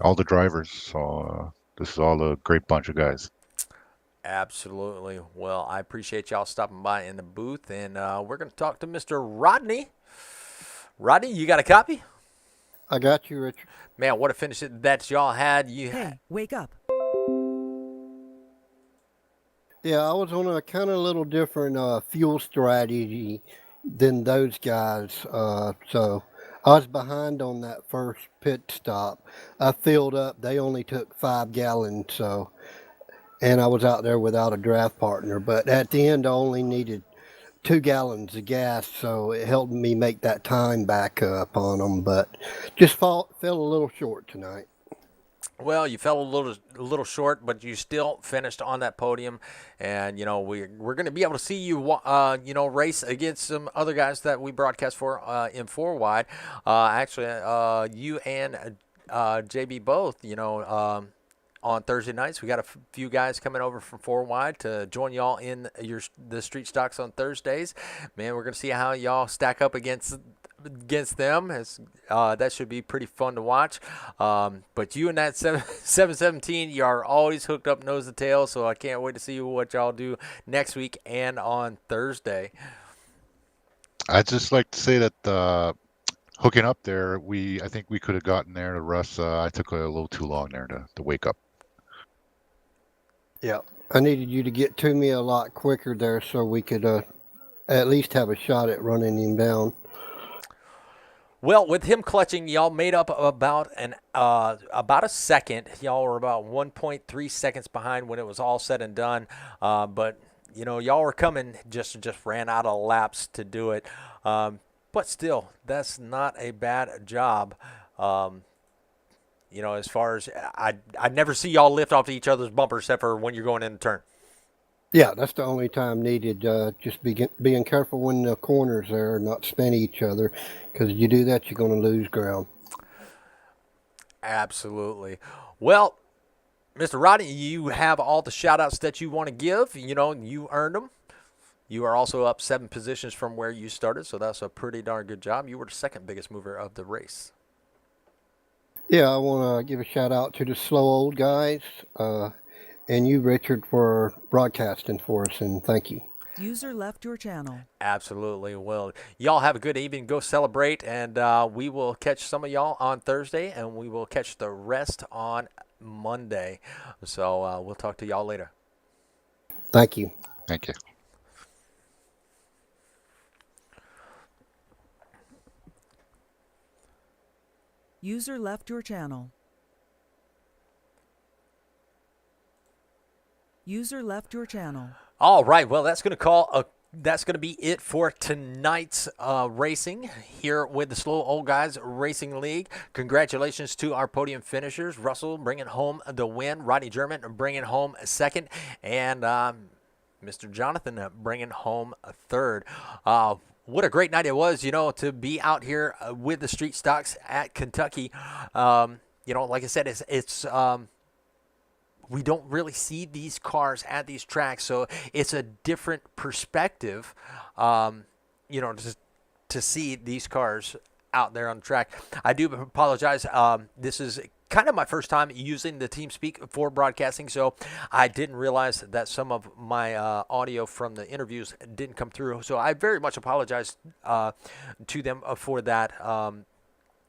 all the drivers. So this is all a great bunch of guys. Absolutely. Well, I appreciate y'all stopping by in the booth, and we're going to talk to Mr. Rodney. Rodney, you got a copy? I got you, Richard. Man, what a finish that y'all had. Hey, wake up. Yeah, I was on a kind of little different fuel strategy than those guys. So I was behind on that first pit stop. I filled up. They only took 5 gallons, so and I was out there without a draft partner. But at the end, I only needed 2 gallons of gas, so it helped me make that time back up on them. But just fell a little short tonight. Well, you fell a little short, but you still finished on that podium, and we're going to be able to see you race against some other guys that we broadcast for in four wide. Actually, you and JB both, on Thursday nights. We got a few guys coming over from four wide to join y'all in the street stocks on Thursdays. Man, we're going to see how y'all stack up against them. That should be pretty fun to watch. But you and that 717, you are always hooked up nose to tail, so I can't wait to see what y'all do next week and on Thursday. I'd just like to say that hooking up there, I think we could have gotten there to Russ. I took a little too long there to wake up. Yeah, I needed you to get to me a lot quicker there, so we could at least have a shot at running him down. Well, with him clutching, y'all made up about a second. Y'all were about 1.3 seconds behind when it was all said and done. But y'all were coming, just ran out of laps to do it. But still, that's not a bad job. As far as I never see y'all lift off each other's bumper except for when you're going in the turn. Yeah, that's the only time needed. Just being careful when the corners there, not spin each other, because if you do that, you're going to lose ground. Absolutely. Well, Mr. Rodney, you have all the shout-outs that you want to give. You earned them. You are also up 7 positions from where you started, so that's a pretty darn good job. You were the second biggest mover of the race. Yeah, I want to give a shout out to the slow old guys. And you, Richard, for broadcasting for us, and thank you. User left your channel. Absolutely. Well, y'all have a good evening. Go celebrate, and we will catch some of y'all on Thursday, and we will catch the rest on Monday. So we'll talk to y'all later. Thank you. Thank you. User left your channel. User left your channel. All right. Well, that's going to be it for tonight's racing here with the Slow Old Guys Racing League. Congratulations to our podium finishers. Russell bringing home the win. Rodney German bringing home second. And Mr. Jonathan bringing home third. What a great night it was, to be out here with the street stocks at Kentucky. Like I said, it's we don't really see these cars at these tracks, so it's a different perspective, to see these cars out there on the track. I do apologize. This is kind of my first time using the TeamSpeak for broadcasting, so I didn't realize that some of my audio from the interviews didn't come through. So I very much apologize to them for that.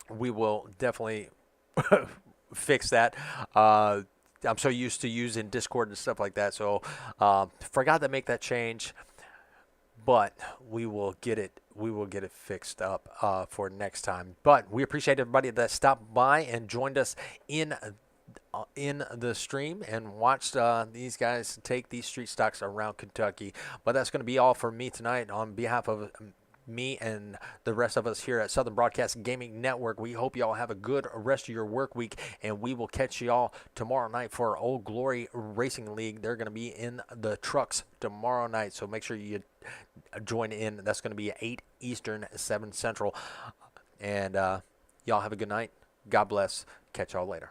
We will definitely fix that. I'm so used to using Discord and stuff like that, so forgot to make that change. But we will get it. We will get it fixed up for next time. But we appreciate everybody that stopped by and joined us in the stream and watched these guys take these street stocks around Kentucky. But that's going to be all for me tonight. On behalf of me and the rest of us here at Southern Broadcast Gaming Network, we hope y'all have a good rest of your work week, and we will catch y'all tomorrow night for our Old Glory Racing League. They're going to be in the trucks tomorrow night, so make sure you join in. That's going to be 8 Eastern, 7 Central. And y'all have a good night. God bless. Catch y'all later.